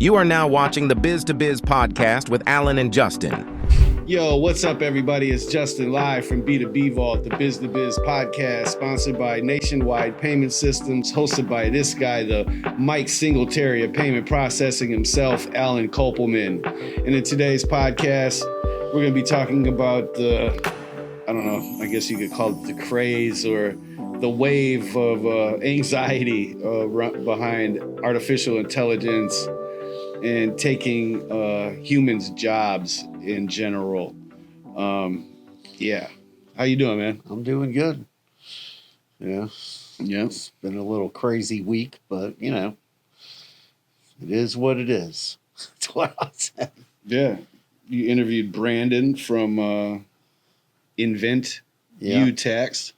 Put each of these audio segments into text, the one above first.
You are now watching the Biz to Biz podcast with Alan and Justin. Yo, what's up, everybody? It's Justin live from B2B Vault, the Biz to Biz podcast, sponsored by Nationwide Payment Systems, hosted by this guy, the Mike Singletary of payment processing himself, Alan Kopelman. And in today's podcast, we're going to be talking about I guess you could call it the craze or the wave of anxiety behind artificial intelligence and taking humans' jobs in general. Yeah. How you doing, man? I'm doing good. Yeah. Yeah. It's been a little crazy week, but, it is what it is. That's what I'll say. Yeah. You interviewed Brandon from Invent U-Tax.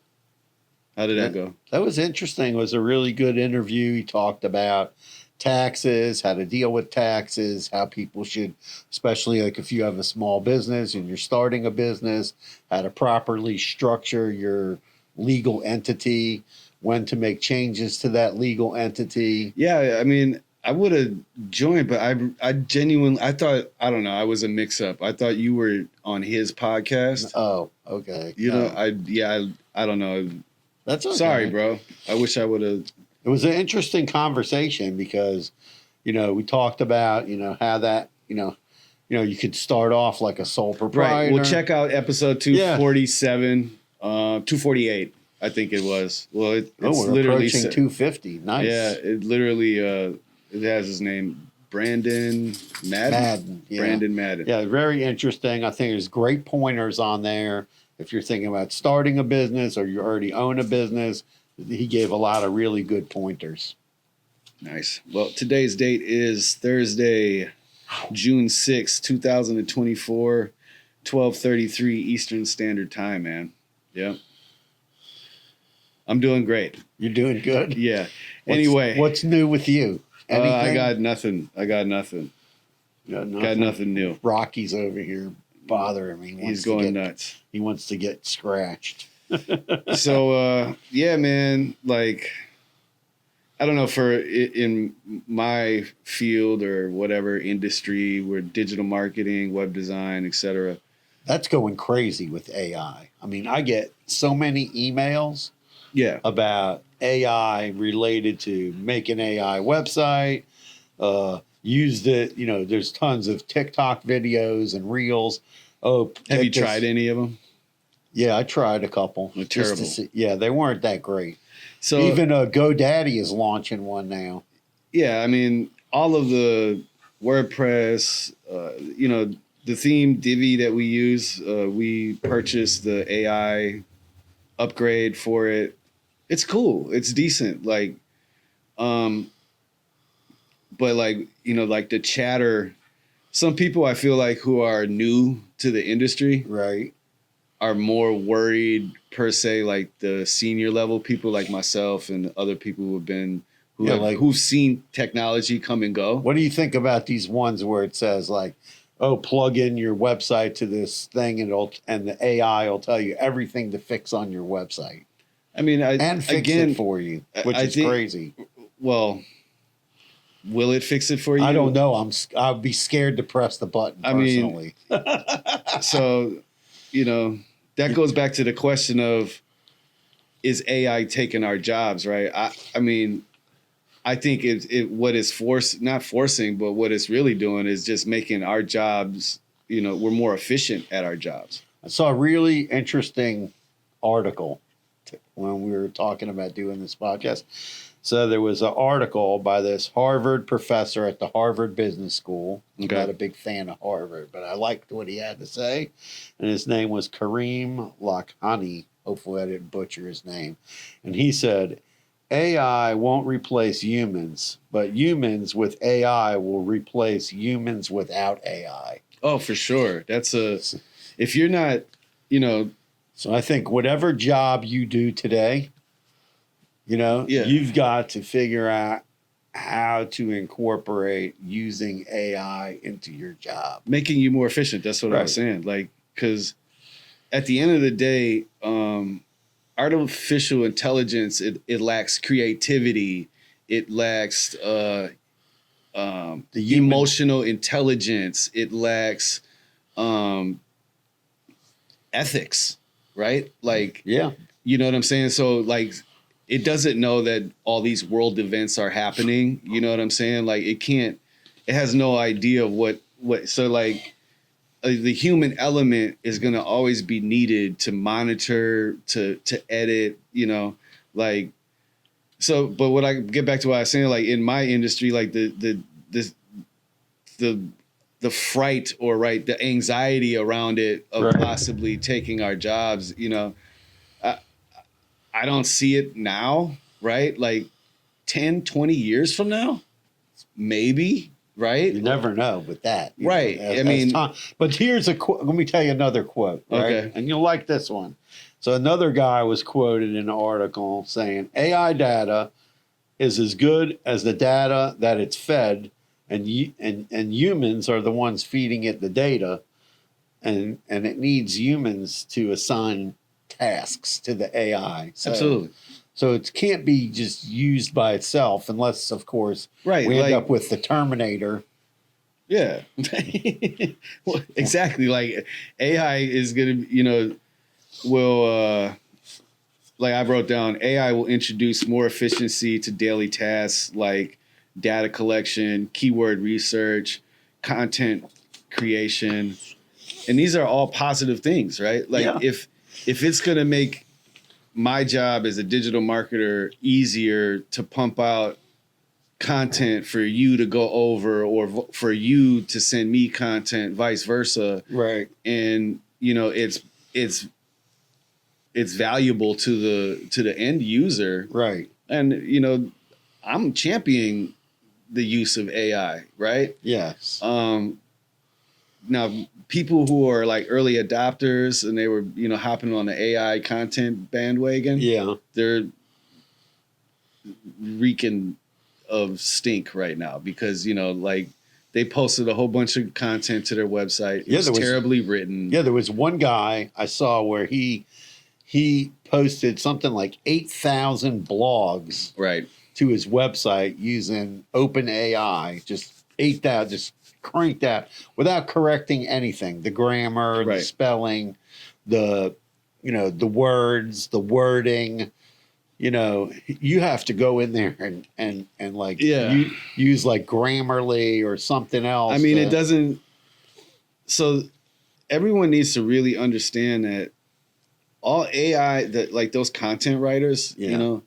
How did that go? That was interesting. It was a really good interview. He talked about taxes, how to deal with taxes, how people should, especially like if you have a small business and you're starting a business, how to properly structure your legal entity, when to make changes to that legal entity. Yeah, I mean, I would have joined, but I genuinely, I was a mix-up. I thought you were on his podcast. Oh, okay. I don't know. That's okay. Sorry, bro. I wish I would have. It was an interesting conversation because, we talked about, how that, you could start off like a sole proprietor. Right. Well, check out episode 247, 248, I think it was. Well, it's we're literally approaching 250. Nice. Yeah, it literally it has his name, Brandon Madden. Yeah. Brandon Madden. Yeah, very interesting. I think there's great pointers on there. If you're thinking about starting a business or you already own a business, he gave a lot of really good pointers. Nice. Well, today's date is Thursday, June 6, 2024, 12:33 Eastern Standard Time, man. Yeah. I'm doing great. You're doing good? Yeah. Anyway. What's new with you? Anything? I got nothing. Got nothing new. Rocky's over here bothering me. He's going nuts. He wants to get scratched. So, yeah, man, like, I don't know, in my field or whatever industry, we're digital marketing, web design, etc. That's going crazy with AI. I mean, I get so many emails about AI related to make an AI website, used it, there's tons of TikTok videos and reels. Oh, have you tried any of them? Yeah, I tried a couple. They're terrible. Yeah, they weren't that great. So even GoDaddy is launching one now. Yeah, I mean, all of the WordPress, the theme Divi that we use, we purchased the AI upgrade for it. It's cool. It's decent. Like, but like, like the chatter, some people I feel like who are new to the industry, right, are more worried per se, like the senior level people like myself and other people who've seen technology come and go. What do you think about these ones where it says like, oh, plug in your website to this thing and the AI will tell you everything to fix on your website? I mean, fix it for you, which is crazy. Well, will it fix it for you? I don't know. I'll be scared to press the button personally. So, that goes back to the question of, is AI taking our jobs, right? I mean, I think what is not forcing, but what it's really doing is just making our jobs, we're more efficient at our jobs. I saw a really interesting article when we were talking about doing this podcast. So there was an article by this Harvard professor at the Harvard Business School. Okay. I'm not a big fan of Harvard, but I liked what he had to say. And his name was Kareem Lakhani. Hopefully I didn't butcher his name. And he said, AI won't replace humans, but humans with AI will replace humans without AI. Oh, for sure. If you're not, So I think whatever job you do today, you've got to figure out how to incorporate using AI into your job. Making you more efficient. That's what I was saying. Like, because at the end of the day, artificial intelligence, it lacks creativity. It lacks the emotional intelligence. It lacks ethics, right? Like, Yeah. you know what I'm saying? So like, it doesn't know that all these world events are happening. You know what I'm saying? Like, it has no idea of what, so like the human element is going to always be needed to monitor, to edit, you know, like, so, but what I get back to what I was saying, like in my industry, like the fright or the anxiety around it of possibly taking our jobs, you know, I don't see it now, right? Like 10, 20 years from now, maybe, right? You never know with that. Right. But here's a quote. Let me tell you another quote. Right? Okay. And you'll like this one. So another guy was quoted in an article saying AI data is as good as the data that it's fed, and humans are the ones feeding it the data, and it needs humans to assign tasks to the AI. So, absolutely. So it can't be just used by itself unless, of course, we end up with the Terminator. Yeah. Well, exactly. Like AI is going to, you know, will, like I wrote down, AI will introduce more efficiency to daily tasks like data collection, keyword research, content creation. And these are all positive things, right? Like if it's going to make my job as a digital marketer easier to pump out content for you to go over, or for you to send me content, vice versa. Right. And, you know, it's valuable to the end user. Right. And, you know, I'm championing the use of AI, right? Yes. Now, people who are like early adopters and they were, you know, hopping on the AI content bandwagon, they're reeking of stink right now because, you know, like they posted a whole bunch of content to their website. It was terribly written. Yeah, there was one guy I saw where he posted something like 8,000 blogs to his website using OpenAI, just 8,000, just cranked out without correcting anything, the grammar, the spelling, the words, the wording. You know, you have to go in there and like use like Grammarly or something else. I mean, it doesn't. So everyone needs to really understand that all AI, that like those content writers, you know,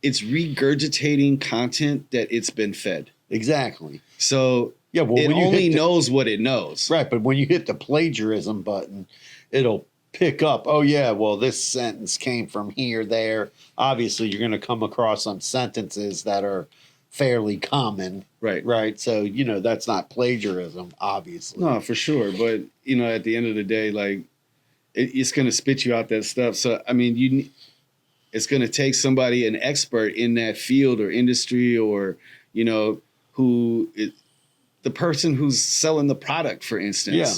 it's regurgitating content that it's been fed. Exactly. So it only knows what it knows. Right. But when you hit the plagiarism button, it'll pick up, oh, yeah, well, this sentence came from here, there. Obviously, you're going to come across some sentences that are fairly common. Right. Right. So, you know, that's not plagiarism, obviously. No, for sure. But, you know, at the end of the day, like, it's going to spit you out that stuff. So, I mean, it's going to take somebody, an expert in that field or industry, or, you know, the person who's selling the product, for instance. Yeah.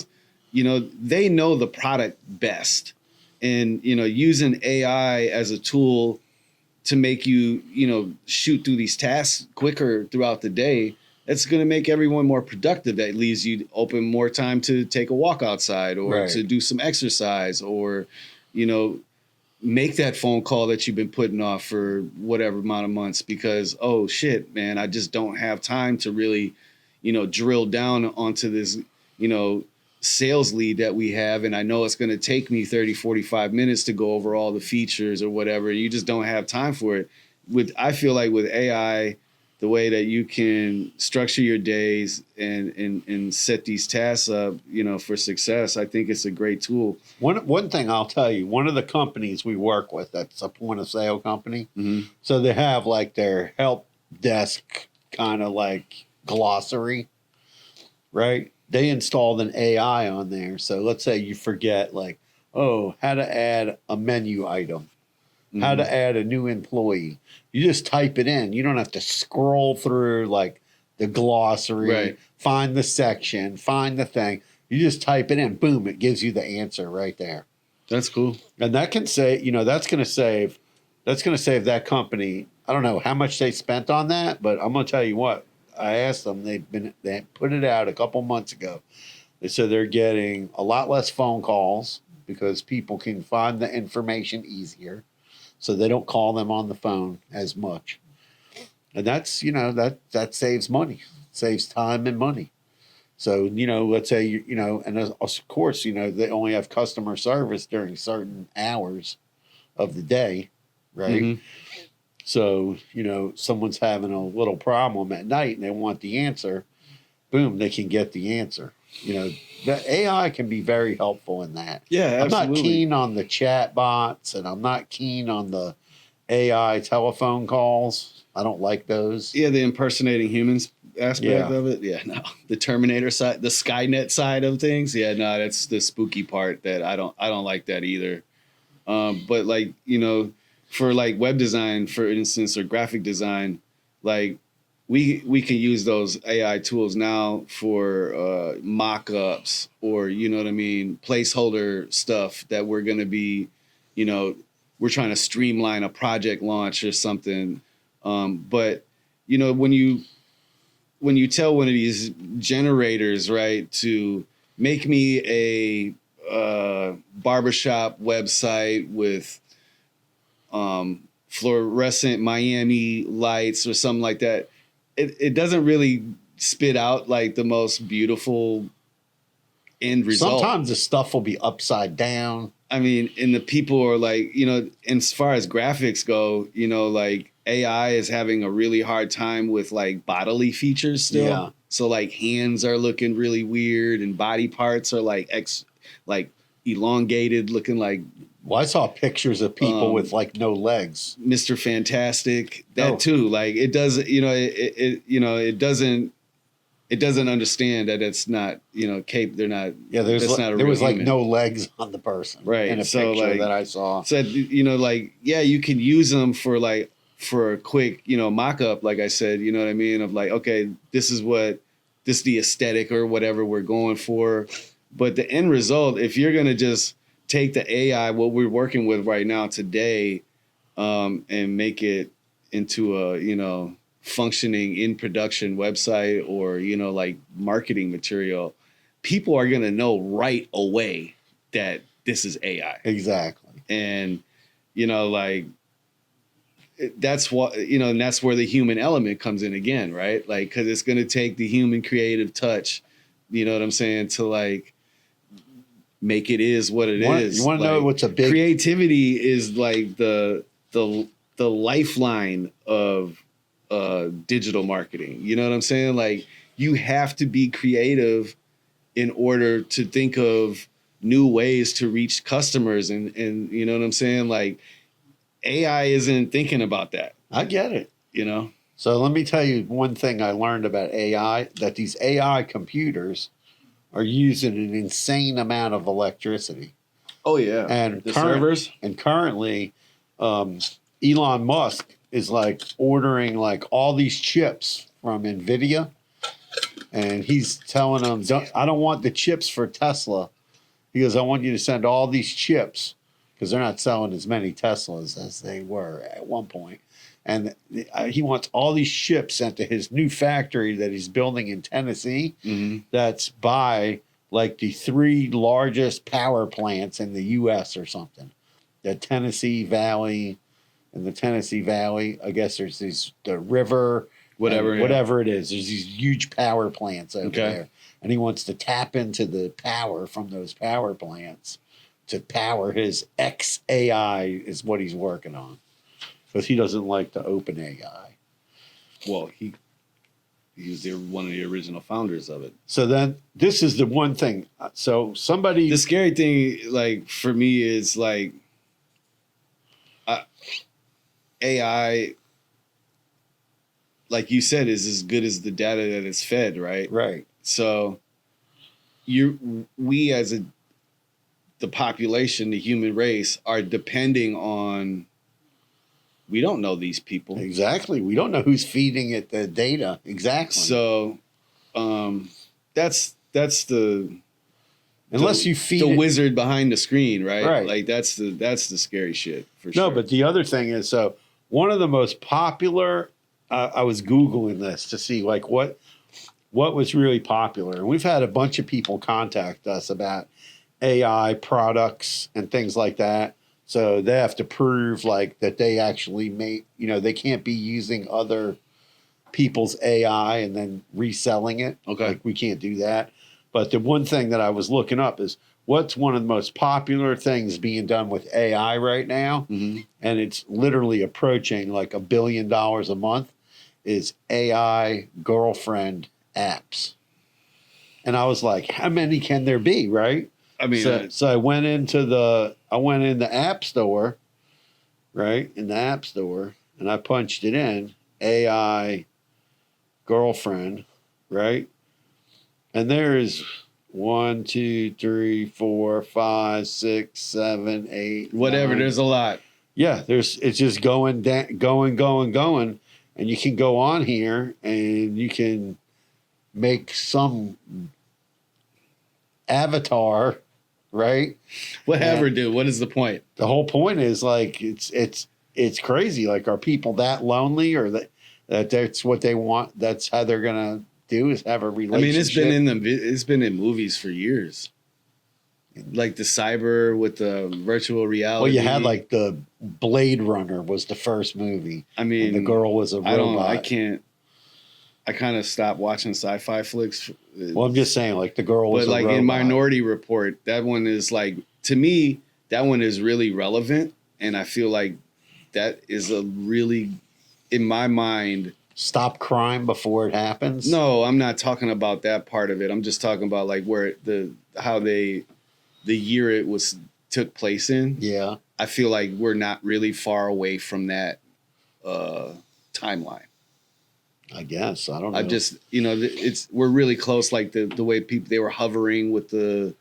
You know, they know the product best. And, you know, using AI as a tool to make you, you know, shoot through these tasks quicker throughout the day, that's going to make everyone more productive. That leaves you open more time to take a walk outside, or to do some exercise, or, you know, make that phone call that you've been putting off for whatever amount of months because, oh, shit, man, I just don't have time to really, you know, drill down onto this, you know, sales lead that we have. And I know it's going to take me 30, 45 minutes to go over all the features or whatever. You just don't have time for it. I feel like with AI, the way that you can structure your days and set these tasks up, you know, for success, I think it's a great tool. One thing I'll tell you, one of the companies we work with, that's a point of sale company. Mm-hmm. So they have like their help desk kind of like glossary, right? They installed an AI on there. So let's say you forget like, oh, how to add a menu item, how to add a new employee. You just type it in. You don't have to scroll through like the glossary, find the section, find the thing. You just type it in. Boom, it gives you the answer right there. That's cool. And that can say, you know, that's going to save that company. I don't know how much they spent on that, but I'm going to tell you what, I asked them. They put it out a couple months ago. They said they're getting a lot less phone calls because people can find the information easier, so they don't call them on the phone as much. And that's, that saves money, saves time and money. So, let's say, and of course, they only have customer service during certain hours of the day, right? Mm-hmm. So, someone's having a little problem at night and they want the answer, boom, they can get the answer. The AI can be very helpful in that. Yeah, absolutely. I'm not keen on the chat bots, and I'm not keen on the AI telephone calls. I don't like those. Yeah, the impersonating humans aspect of it. Yeah, no. The Terminator side, the Skynet side of things. Yeah, no, that's the spooky part that I don't like that either. But like, for like web design, for instance, or graphic design, like we can use those AI tools now for mock-ups or, placeholder stuff that we're going to be, we're trying to streamline a project launch or something. But, when you tell one of these generators, right, to make me a barbershop website with fluorescent Miami lights or something like that, it doesn't really spit out like the most beautiful end result. Sometimes the stuff will be upside down. I mean, and the people are like, as far as graphics go, like AI is having a really hard time with like bodily features still. Yeah. So like hands are looking really weird and body parts are like elongated, looking like. Well, I saw pictures of people with like no legs. Mr. Fantastic, that too. Like it doesn't, it doesn't understand that it's not, they're not. Yeah, there was like no legs on the person, right? In a picture that I saw. Said, you can use them for a quick, mock up. Like I said, you know what I mean? Of like, okay, this is the aesthetic or whatever we're going for, but the end result, if you're gonna just take the AI, what we're working with right now today, and make it into a, functioning in production website or, like marketing material, people are going to know right away that this is AI. Exactly. And, that's what, and that's where the human element comes in again, right? Like, cause it's going to take the human creative touch, you know what I'm saying? To like, make it is what it is. You want to know what's a big creativity is like the lifeline of digital marketing. You know what I'm saying? Like you have to be creative in order to think of new ways to reach customers, and you know what I'm saying? Like AI isn't thinking about that. I get it. So let me tell you one thing I learned about AI, that these AI computers are using an insane amount of electricity. Oh yeah, and the servers. And currently, Elon Musk is like ordering like all these chips from NVIDIA, and he's telling them, "I don't want the chips for Tesla." He goes, "I want you to send all these chips," because they're not selling as many Teslas as they were at one point. And he wants all these chips sent to his new factory that he's building in Tennessee. Mm-hmm. That's by like the 3 largest power plants in the U.S. or something. The Tennessee Valley. I guess there's the river, whatever it is. There's these huge power plants over there. And he wants to tap into the power from those power plants to power his XAI is what he's working on. Because he doesn't like the open AI. Well, he's one of the original founders of it. So then this is the one thing. So the scary thing, like for me, is like AI, like you said, is as good as the data that it's fed, right? Right. So we as the population, the human race, are depending on. We don't know these people. Exactly. We don't know who's feeding it the data. Exactly. So that's the unless you feed the wizard behind the screen, right? Right. Like that's the scary shit for sure. No, but the other thing is, so one of the most popular I was Googling this to see like what was really popular. And we've had a bunch of people contact us about AI products and things like that. So they have to prove like that they actually make, they can't be using other people's AI and then reselling it. Okay. Like we can't do that. But the one thing that I was looking up is what's one of the most popular things being done with AI right now. Mm-hmm. And it's literally approaching like $1 billion a month is AI girlfriend apps. And I was like, how many can there be? Right. I mean, So I went in the app store, right? In the app store, and I punched it in AI girlfriend, right? And there is 1, 2, 3, 4, 5, 6, 7, 8, whatever. 9. There's a lot. Yeah, it's just going, going, and you can go on here and you can make some avatar, right? Whatever, dude. What is the point? The whole point is like it's crazy. Like, are people that lonely, or that's what they want? That's how they're gonna do is have a relationship. I mean, it's been in movies for years. Like the cyber with the virtual reality. Well, you had like the Blade Runner was the first movie. I mean, and the girl was a robot. I kind of stopped watching sci-fi flicks. Well, I'm just saying, like the girl was. But like robot. in Minority Report, that one is like, to me, that one is really relevant, and I feel like that is a really, in my mind. Stop crime before it happens. No, I'm not talking about that part of it. I'm just talking about like where the year it took place in. Yeah, I feel like we're not really far away from that timeline. I guess I don't know. I just we're really close. Like the way they were hovering with the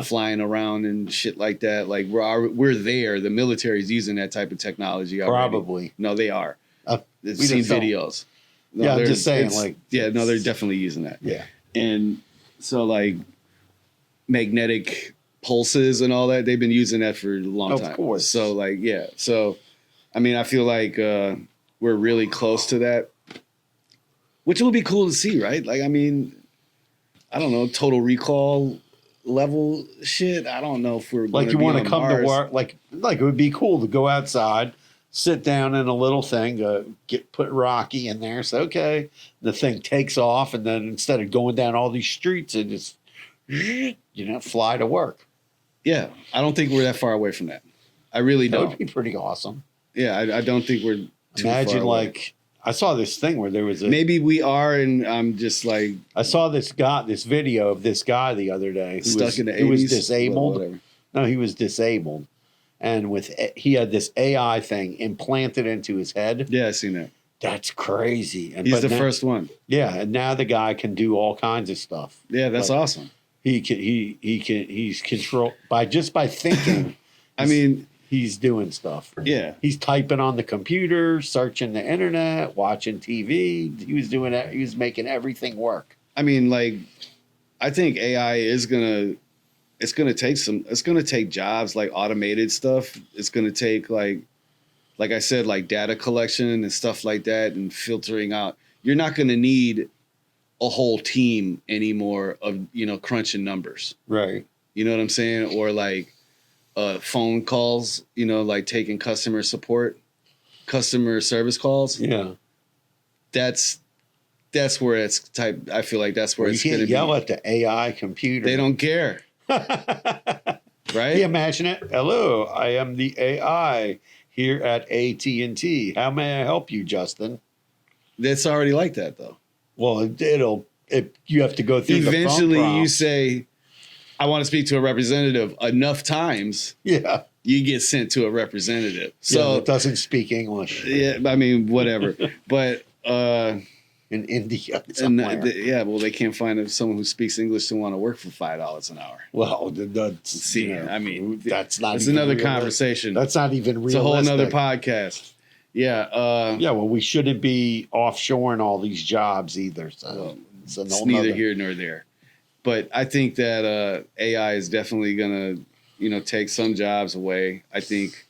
flying around and shit like that. Like we're there. The military's using that type of technology already. Probably. No, they are. I've We seen just don't- videos. No, Yeah, I'm just saying, like, they're definitely using that. Yeah. And so like magnetic pulses and all that, they've been using that for a long time. Of course. So like, yeah. So, I mean, I feel like we're really close to that, which will be cool to see, right? Like, I mean, I don't know, Total Recall level shit. I don't know if we're like you want to come Mars. to work. Like it would be cool to go outside, sit down in a little thing, put Rocky in there. So, okay, the thing takes off, and then instead of going down all these streets, it just, fly to work. Yeah, I don't think we're that far away from that. I really That don't. would be pretty awesome. Yeah, I don't think we're too Imagine far away. like I saw this thing where there was maybe we are, and I'm just like I saw this video of this guy the other day who stuck in the 80s. He was disabled. Whatever. No, he was disabled, and he had this AI thing implanted into his head. Yeah, I seen that. That's crazy. He's the first one. Yeah, and now the guy can do all kinds of stuff. Yeah, that's awesome. He's controlled by thinking. I mean, he's doing stuff. Yeah. He's typing on the computer, searching the internet, watching TV. He was doing that. He was making everything work. I mean, like, I think AI is it's gonna take jobs, like automated stuff. It's gonna take like I said, like data collection and stuff like that, and filtering out. You're not gonna need a whole team anymore of crunching numbers. Right. You know what I'm saying? Or like phone calls, like taking customer service calls. Yeah. That's where it's type. I feel like that's where it's you going to can't yell be. at the AI computer. They don't care. Right? Can you imagine it? Hello, I am the AI here at AT&T. How may I help you, Justin? It's already like that, though. Well, you have to go through Eventually, the phone you say, I want to speak to a representative enough times. Yeah. You get sent to a representative. So it doesn't speak English. Yeah, I mean, whatever. But in India, well, they can't find someone who speaks English to want to work for $5 an hour. Well, I mean, that's not. It's even another realistic. conversation. That's not even realistic. It's a whole nother podcast. Yeah. Well, we shouldn't be offshoring all these jobs either. So it's neither here nor there. But I think that AI is definitely going to, take some jobs away. I think,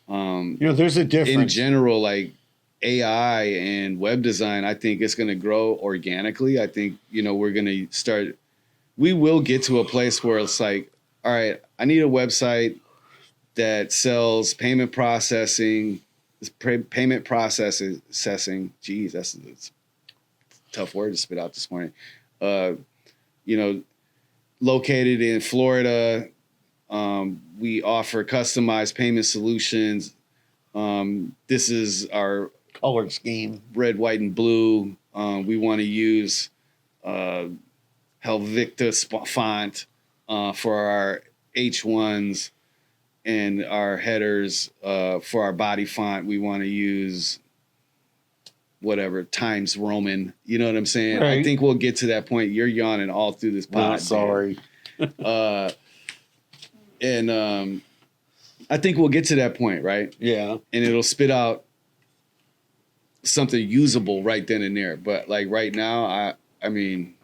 there's a difference in general. Like AI and web design, I think it's going to grow organically. I think, we're going to we will get to a place where it's like, all right, I need a website that sells payment processing. Geez, that's a tough word to spit out this morning. Located in Florida, we offer customized payment solutions. This is our color scheme, red, white, and blue. We want to use Helvetica font for our H1s, and our headers for our body font. We want to use whatever Times Roman. You know what I'm saying? Right. I think we'll get to that point. You're yawning all through this pod. Sorry. And I think we'll get to that point, right? Yeah. And it'll spit out something usable right then and there. But like right now, I mean,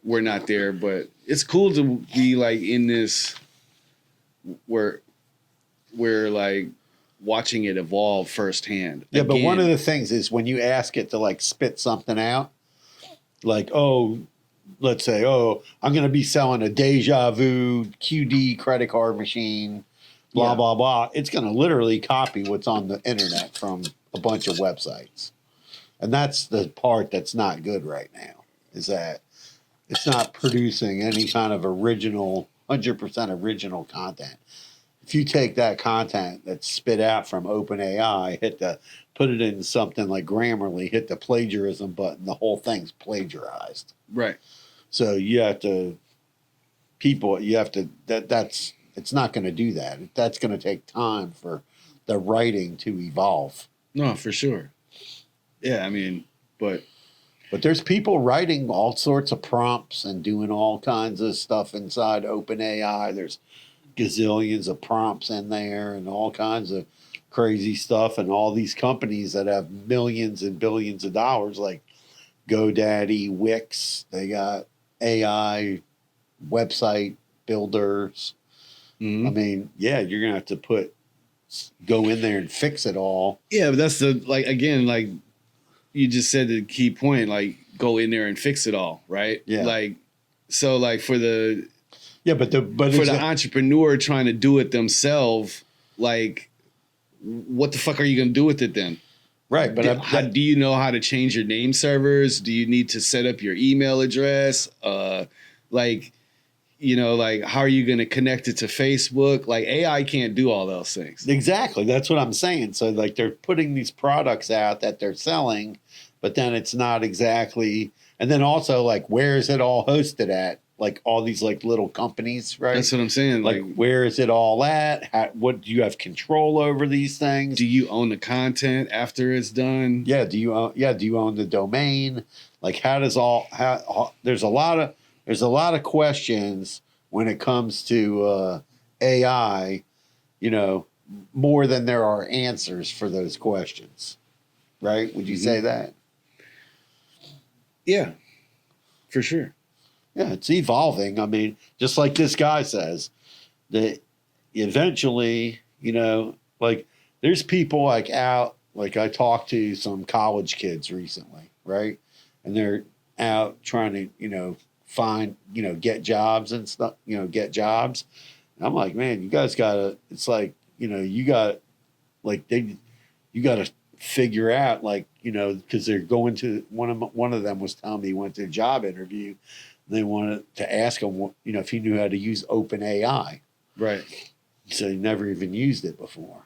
we're not there. But it's cool to be like in this where we're like watching it evolve firsthand. Yeah, but one of the things is when you ask it to like spit something out, like, let's say, I'm going to be selling a Deja Vu QD credit card machine, blah, blah, blah. It's going to literally copy what's on the internet from a bunch of websites. And that's the part that's not good right now, is that it's not producing any kind of 100% original content. If you take that content that's spit out from OpenAI, put it in something like Grammarly, hit the plagiarism button, the whole thing's plagiarized. Right. So it's not going to do that. That's going to take time for the writing to evolve. No, for sure. Yeah, I mean, but there's people writing all sorts of prompts and doing all kinds of stuff inside OpenAI. There's gazillions of prompts in there and all kinds of crazy stuff, and all these companies that have millions and billions of dollars like GoDaddy, Wix, they got AI website builders. Mm-hmm. I mean, yeah, you're gonna have to go in there and fix it all. Yeah, but that's like you just said the key point, like go in there and fix it all, right? Yeah. Like so like for the but for the entrepreneur trying to do it themselves, like what the fuck are you gonna do with it then? Right, but do you know how to change your name servers? Do you need to set up your email address? Like how are you going to connect it to Facebook? Like AI can't do all those things. Exactly, that's what I'm saying. So like they're putting these products out that they're selling, but then it's not exactly. And then also like where is it all hosted at? Like all these like little companies, right? That's what I'm saying. Like where is it all at? What do you have control over these things? Do you own the content after it's done? Yeah. Do you own the domain? Like there's a lot of questions when it comes to AI, more than there are answers for those questions. Right? Would you say that? Yeah, for sure. Yeah, it's evolving. I mean, just like this guy says, that eventually, like there's people like out, like I talked to some college kids recently, right? And they're out trying to, find, get jobs and stuff, get jobs. And I'm like, man, you guys gotta, it's like, you got to figure out like, because they're going to, one of them was telling me he went to a job interview. They wanted to ask him, if he knew how to use OpenAI. Right. So he never even used it before.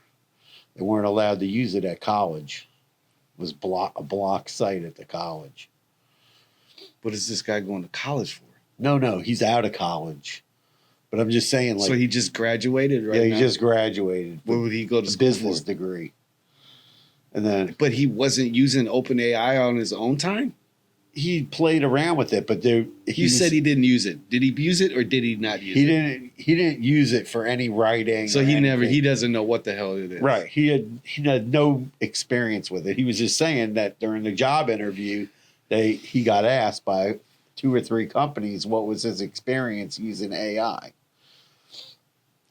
They weren't allowed to use it at college. It was a block site at the college. What is this guy going to college for? No, he's out of college. But I'm just saying, like, so he just graduated, right? Yeah, he just graduated. Where would he go to school? Business degree. And then, but he wasn't using OpenAI on his own time. He played around with it, but you said he didn't use it. Did he use it or did he not use it? He didn't use it for any writing. So he doesn't know what the hell it is. Right. He had no experience with it. He was just saying that during the job interview, he got asked by 2 or 3 companies what was his experience using AI.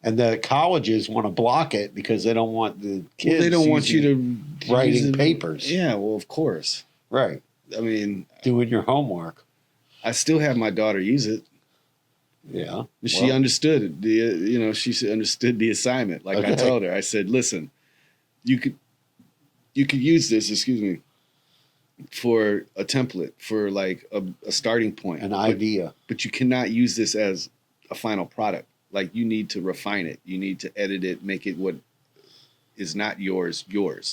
And the colleges want to block it because they don't want the kids. Well, they don't want you to writing papers. Yeah, well, of course. Right. I mean, doing your homework. I still have my daughter use it. Yeah. She understood she understood the assignment. Like I told her, I said, listen, you could use this, for a template, for like a starting point. An idea. But you cannot use this as a final product. Like you need to refine it. You need to edit it, make it what is not yours.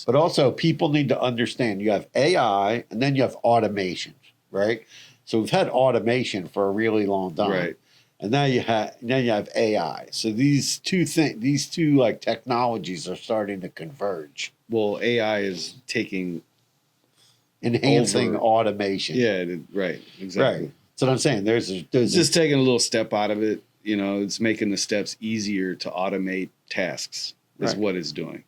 But also people need to understand you have AI and then you have automation, right? So we've had automation for a really long time. Right. And now you have AI. So these two like technologies are starting to converge. Well, AI is enhancing automation. Yeah, right. Exactly. Right. That's what I'm saying. There's just taking a little step out of it. It's making the steps easier to automate tasks is what it's doing.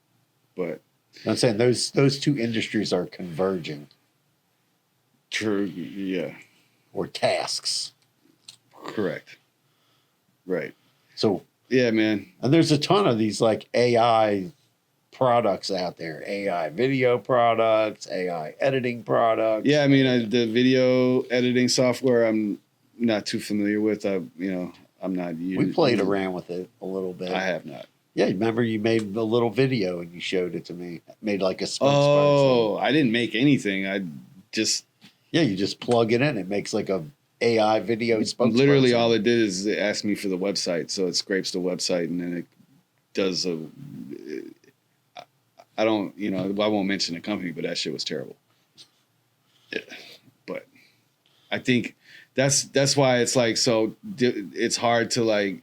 But I'm saying those two industries are converging. True. Yeah. Or tasks. Correct. Right. So yeah, man. And there's a ton of these like AI products out there, AI video products, AI editing products. Yeah, I mean, the video editing software I'm not too familiar with. I'm not using. We played around with it a little bit. I have not. Yeah, remember you made a little video and you showed it to me. Made like a spokesperson. Oh, I didn't make anything. You just plug it in. It makes like a AI video spokesperson. Literally all it did is it asked me for the website. So it scrapes the website and then it does I won't mention the company, but that shit was terrible. Yeah. But I think that's why it's like, so it's hard to like,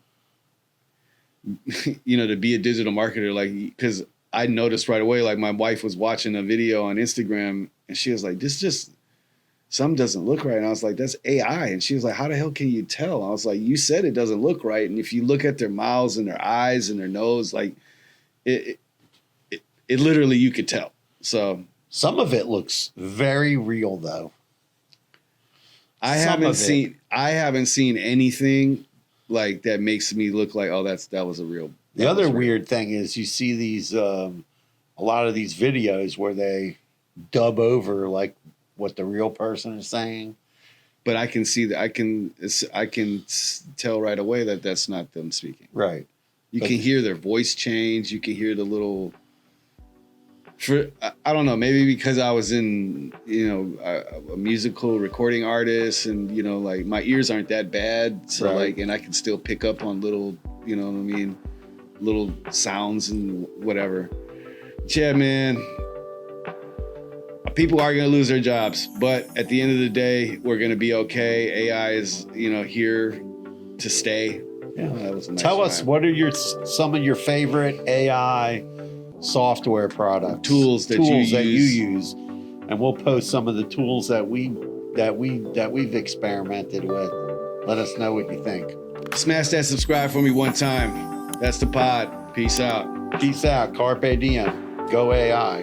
to be a digital marketer, like, because I noticed right away, like my wife was watching a video on Instagram and she was like, this just, something doesn't look right. And I was like, that's AI. And she was like, how the hell can you tell? I was like, you said it doesn't look right. And if you look at their mouths and their eyes and their nose, like it literally, you could tell. So some of it looks very real though. I haven't seen anything like that makes me look like, oh, that was a real. The other weird thing is you see these a lot of these videos where they dub over like what the real person is saying. But I can see that I can tell right away that that's not them speaking. Right. You can hear their voice change. You can hear the little. I don't know, maybe because I was in, a musical recording artist and, like my ears aren't that bad. So like, and I can still pick up on little, little sounds and whatever. Yeah, man. People are going to lose their jobs, but at the end of the day, we're going to be okay. AI is, here to stay. Yeah. That was a nice Tell us, what are some of your favorite AI software products, tools that you use, and we'll post some of the tools that we've experimented with. Let us know what you think. Smash that subscribe for me one time. That's the pod. Peace out. Carpe diem. Go AI.